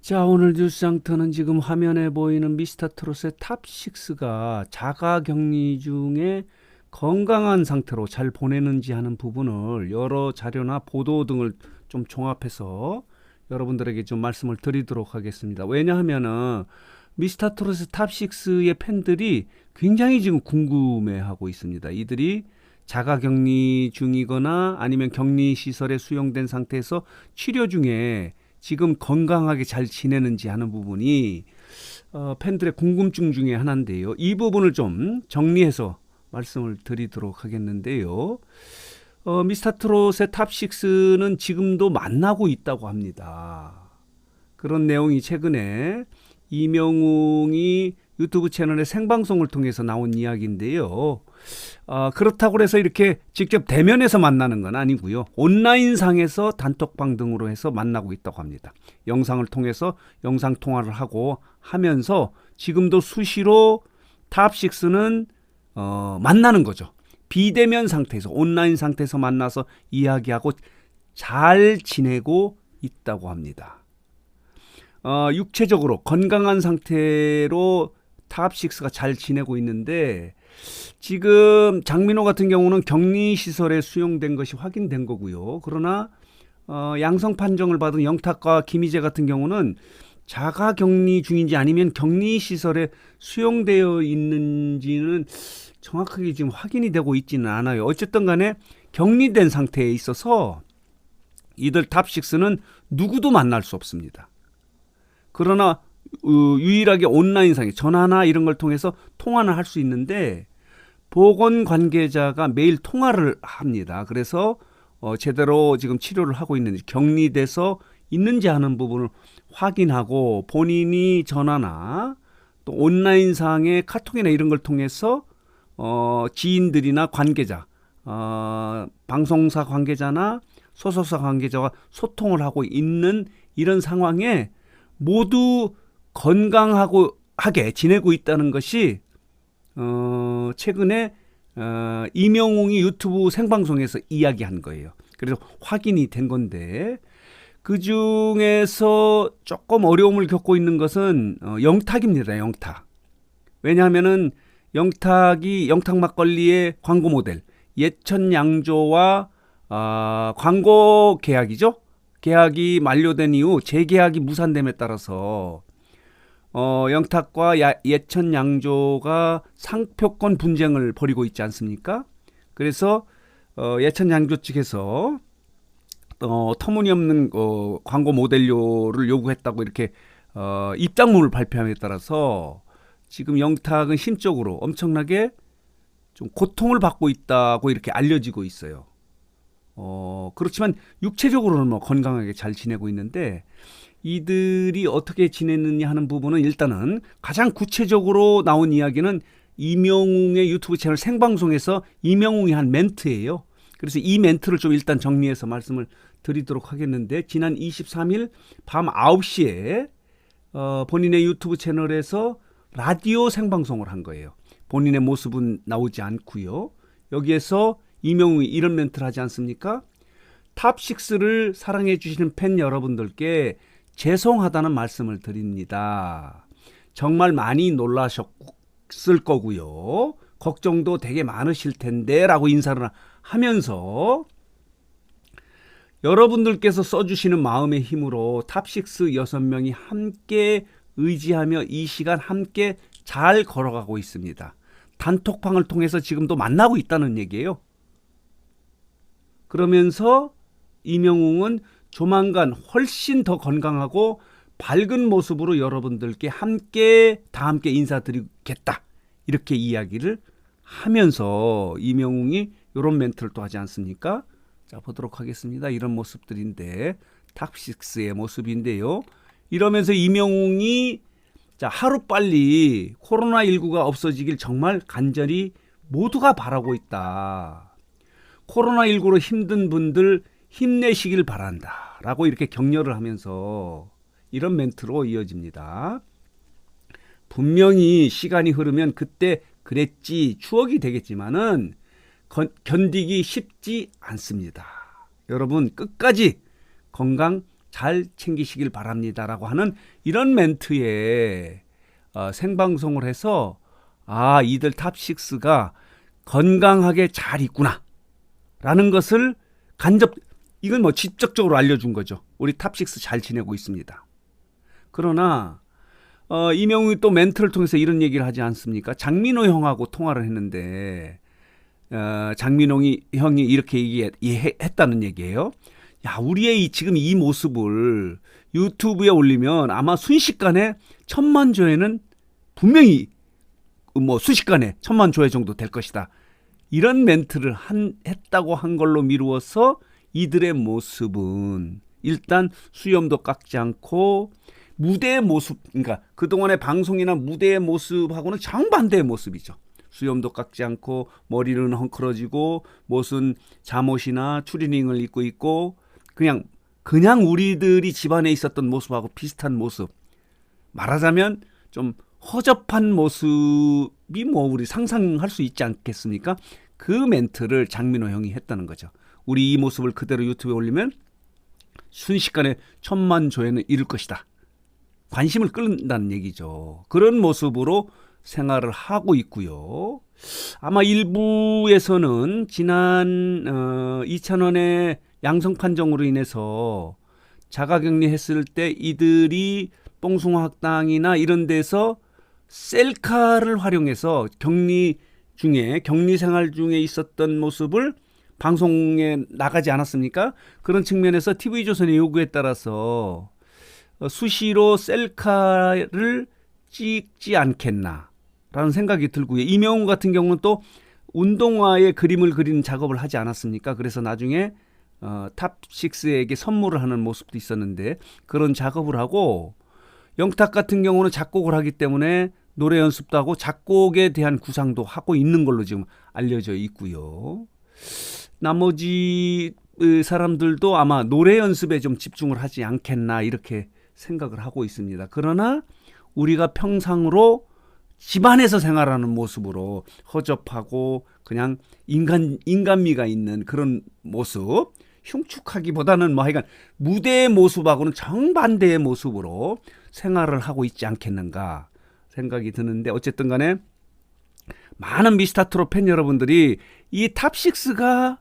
자, 오늘 뉴스장터는 지금 화면에 보이는 미스터트롯의 탑6가 자가격리 중에 건강한 상태로 잘 보내는지 하는 부분을 여러 자료나 보도 등을 좀 종합해서 여러분들에게 좀 말씀을 드리도록 하겠습니다. 왜냐하면은 미스터트롯의 탑6의 팬들이 굉장히 지금 궁금해하고 있습니다. 이들이 자가격리 중이거나 아니면 격리시설에 수용된 상태에서 치료 중에 지금 건강하게 잘 지내는지 하는 부분이 팬들의 궁금증 중에 하나인데요. 이 부분을 좀 정리해서 말씀을 드리도록 하겠는데요. 미스터트롯의 탑6는 지금도 만나고 있다고 합니다. 그런 내용이 최근에 이명웅이 유튜브 채널의 생방송을 통해서 나온 이야기인데요. 그렇다고 해서 이렇게 직접 대면에서 만나는 건 아니고요. 온라인상에서 단톡방 등으로 해서 만나고 있다고 합니다. 영상을 통해서 영상통화를 하고 하면서 지금도 수시로 탑6는 만나는 거죠. 비대면 상태에서 온라인 상태에서 만나서 이야기하고 잘 지내고 있다고 합니다. 육체적으로 건강한 상태로 탑6가 잘 지내고 있는데 지금 장민호 같은 경우는 격리시설에 수용된 것이 확인된 거고요. 그러나 양성 판정을 받은 영탁과 김희재 같은 경우는 자가격리 중인지 아니면 격리시설에 수용되어 있는지는 정확하게 지금 확인이 되고 있지는 않아요. 어쨌든 간에 격리된 상태에 있어서 이들 탑6는 누구도 만날 수 없습니다. 그러나 유일하게 온라인상에 전화나 이런 걸 통해서 통화는 할 수 있는데 보건 관계자가 매일 통화를 합니다. 그래서 제대로 지금 치료를 하고 있는지 격리돼서 있는지 하는 부분을 확인하고 본인이 전화나 또 온라인상의 카톡이나 이런 걸 통해서 지인들이나 관계자, 방송사 관계자나 소속사 관계자와 소통을 하고 있는 이런 상황에 모두 건강하게 지내고 있다는 것이 최근에 이명웅이 유튜브 생방송에서 이야기한 거예요. 그래서 확인이 된 건데 그 중에서 조금 어려움을 겪고 있는 것은 영탁입니다. 영탁. 왜냐하면은 영탁이 영탁 막걸리의 광고 모델 예천양조와 광고 계약이죠. 계약이 만료된 이후 재계약이 무산됨에 따라서 영탁과 예천양조가 상표권 분쟁을 벌이고 있지 않습니까? 그래서 예천양조 측에서 터무니없는 광고 모델료를 요구했다고 이렇게 입장문을 발표함에 따라서 지금 영탁은 심적으로 엄청나게 좀 고통을 받고 있다고 이렇게 알려지고 있어요. 그렇지만 육체적으로는 뭐 건강하게 잘 지내고 있는데 이들이 어떻게 지냈느냐 하는 부분은 일단은 가장 구체적으로 나온 이야기는 이명웅의 유튜브 채널 생방송에서 이명웅이 한 멘트예요. 그래서 이 멘트를 좀 일단 정리해서 말씀을 드리도록 하겠는데 지난 23일 밤 9시에 본인의 유튜브 채널에서 라디오 생방송을 한 거예요. 본인의 모습은 나오지 않고요. 여기에서 이명웅이 이런 멘트를 하지 않습니까? 탑6를 사랑해 주시는 팬 여러분들께 죄송하다는 말씀을 드립니다. 정말 많이 놀라셨을 거고요. 걱정도 되게 많으실 텐데 라고 인사를 하면서 여러분들께서 써주시는 마음의 힘으로 탑6 6명이 함께 의지하며 이 시간 함께 잘 걸어가고 있습니다. 단톡방을 통해서 지금도 만나고 있다는 얘기예요. 그러면서 이명웅은 조만간 훨씬 더 건강하고 밝은 모습으로 여러분들께 다 함께 인사드리겠다. 이렇게 이야기를 하면서 이명웅이 이런 멘트를 또 하지 않습니까? 자, 보도록 하겠습니다. 이런 모습들인데 탑6의 모습인데요. 이러면서 이명웅이 자, 하루빨리 코로나19가 없어지길 정말 간절히 모두가 바라고 있다. 코로나19로 힘든 분들 힘내시길 바란다. 라고 이렇게 격려를 하면서 이런 멘트로 이어집니다. 분명히 시간이 흐르면 그때 그랬지 추억이 되겠지만은 견디기 쉽지 않습니다. 여러분 끝까지 건강 잘 챙기시길 바랍니다라고 하는 이런 멘트에 생방송을 해서 이들 탑6가 건강하게 잘 있구나 라는 것을 이건 뭐 직접적으로 알려준 거죠. 우리 탑6 잘 지내고 있습니다. 그러나 이명웅이 또 멘트를 통해서 이런 얘기를 하지 않습니까? 장민호 형하고 통화를 했는데 장민호 형이 이렇게 얘기했다는 얘기예요. 야, 우리의 지금 이 모습을 유튜브에 올리면 아마 순식간에 1000만 조회는 분명히 뭐 순식간에 1000만 조회 정도 될 것이다. 이런 멘트를 했다고 한 걸로 미루어서 이들의 모습은 일단 수염도 깎지 않고 무대의 모습, 그러니까 그동안의 방송이나 무대의 모습하고는 정반대의 모습이죠. 수염도 깎지 않고 머리는 헝클어지고 무슨 잠옷이나 추리닝을 입고 있고 그냥 우리들이 집안에 있었던 모습하고 비슷한 모습. 말하자면 좀 허접한 모습이 뭐 우리 상상할 수 있지 않겠습니까? 그 멘트를 장민호 형이 했다는 거죠. 우리 이 모습을 그대로 유튜브에 올리면 순식간에 1000만 조회는 이룰 것이다. 관심을 끌는다는 얘기죠. 그런 모습으로 생활을 하고 있고요. 아마 일부에서는 지난 2,000원의 양성 판정으로 인해서 자가격리했을 때 이들이 뽕숭아학당이나 이런 데서 셀카를 활용해서 격리 생활 중에 있었던 모습을 방송에 나가지 않았습니까? 그런 측면에서 TV조선의 요구에 따라서 수시로 셀카를 찍지 않겠나라는 생각이 들고요. 이명웅 같은 경우는 또 운동화에 그림을 그리는 작업을 하지 않았습니까? 그래서 나중에 탑6에게 선물을 하는 모습도 있었는데 그런 작업을 하고, 영탁 같은 경우는 작곡을 하기 때문에 노래 연습도 하고 작곡에 대한 구상도 하고 있는 걸로 지금 알려져 있고요. 나머지 사람들도 아마 노래 연습에 좀 집중을 하지 않겠나 이렇게 생각을 하고 있습니다. 그러나 우리가 평상으로 집안에서 생활하는 모습으로 허접하고 그냥 인간미가 있는 그런 모습, 흉측하기보다는 뭐 하여간 무대의 모습하고는 정반대의 모습으로 생활을 하고 있지 않겠는가 생각이 드는데, 어쨌든 간에 많은 미스터트롯 팬 여러분들이 이 탑6가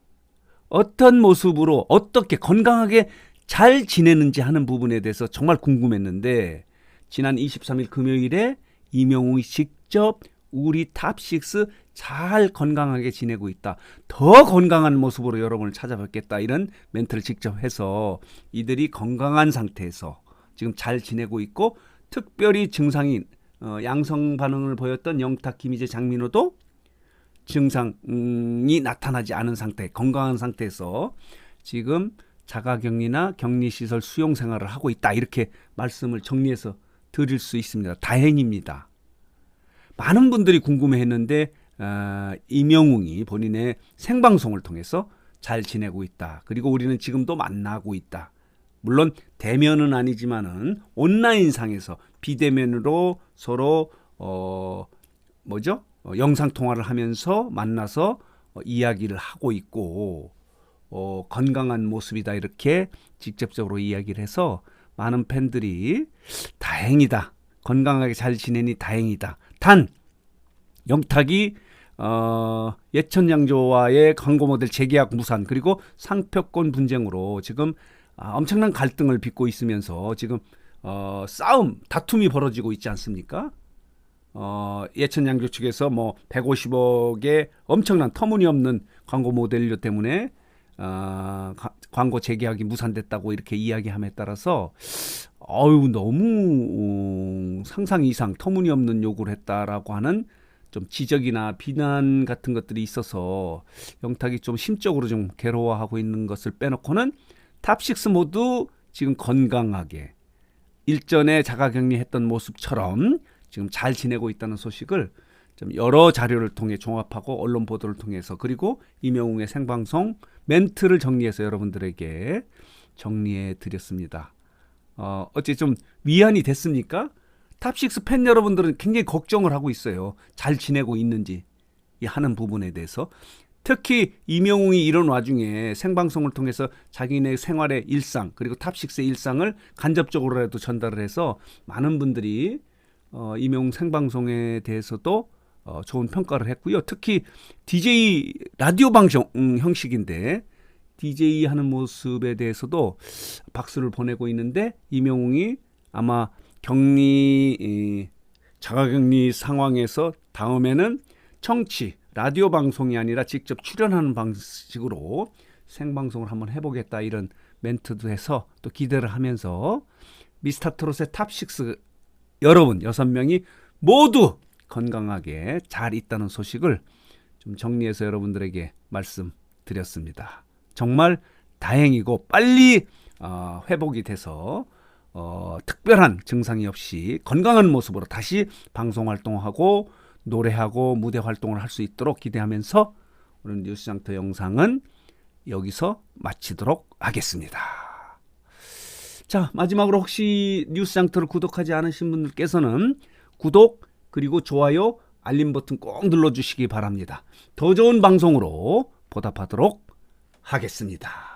어떤 모습으로 어떻게 건강하게 잘 지내는지 하는 부분에 대해서 정말 궁금했는데, 지난 23일 금요일에 이명웅이 직접 우리 탑6 잘 건강하게 지내고 있다, 더 건강한 모습으로 여러분을 찾아뵙겠다, 이런 멘트를 직접 해서 이들이 건강한 상태에서 지금 잘 지내고 있고, 특별히 증상이 양성 반응을 보였던 영탁, 김희재, 장민호도 증상이 나타나지 않은 상태, 건강한 상태에서 지금 자가격리나 격리시설 수용 생활을 하고 있다, 이렇게 말씀을 정리해서 드릴 수 있습니다. 다행입니다. 많은 분들이 궁금해했는데 이명웅이 본인의 생방송을 통해서 잘 지내고 있다. 그리고 우리는 지금도 만나고 있다. 물론 대면은 아니지만은 온라인상에서 비대면으로 서로 영상 통화를 하면서 만나서 이야기를 하고 있고 건강한 모습이다, 이렇게 직접적으로 이야기를 해서 많은 팬들이 다행이다, 건강하게 잘 지내니 다행이다. 단 영탁이 예천양조와의 광고 모델 재계약 무산, 그리고 상표권 분쟁으로 지금 엄청난 갈등을 빚고 있으면서 지금 다툼이 벌어지고 있지 않습니까? 예천양조 측에서 뭐 150억의 엄청난 터무니없는 광고 모델료 때문에 광고 재계약이 무산됐다고 이렇게 이야기함에 따라서 너무 상상 이상 터무니없는 요구를 했다라고 하는 좀 지적이나 비난 같은 것들이 있어서 영탁이 좀 심적으로 좀 괴로워하고 있는 것을 빼놓고는 탑6 모두 지금 건강하게 일전에 자가격리했던 모습처럼 지금 잘 지내고 있다는 소식을 좀 여러 자료를 통해 종합하고 언론 보도를 통해서, 그리고 이명웅의 생방송 멘트를 정리해서 여러분들에게 정리해 드렸습니다. 어찌 좀 위안이 됐습니까? 탑6 팬 여러분들은 굉장히 걱정을 하고 있어요. 잘 지내고 있는지 하는 부분에 대해서. 특히 임영웅이 이런 와중에 생방송을 통해서 자기네 생활의 일상 그리고 탑식스의 일상을 간접적으로라도 전달을 해서 많은 분들이 임영웅 생방송에 대해서도 좋은 평가를 했고요. 특히 DJ 라디오 방송 형식인데 DJ 하는 모습에 대해서도 박수를 보내고 있는데 임영웅이 아마 자가격리 상황에서 다음에는 청취 라디오 방송이 아니라 직접 출연하는 방식으로 생방송을 한번 해보겠다 이런 멘트도 해서 또 기대를 하면서 미스터트롯의 탑6 여러분 6명이 모두 건강하게 잘 있다는 소식을 좀 정리해서 여러분들에게 말씀드렸습니다. 정말 다행이고 빨리 회복이 돼서 특별한 증상이 없이 건강한 모습으로 다시 방송 활동하고 노래하고 무대 활동을 할 수 있도록 기대하면서 오늘 뉴스장터 영상은 여기서 마치도록 하겠습니다. 자, 마지막으로 혹시 뉴스장터를 구독하지 않으신 분들께서는 구독 그리고 좋아요 알림 버튼 꼭 눌러주시기 바랍니다. 더 좋은 방송으로 보답하도록 하겠습니다.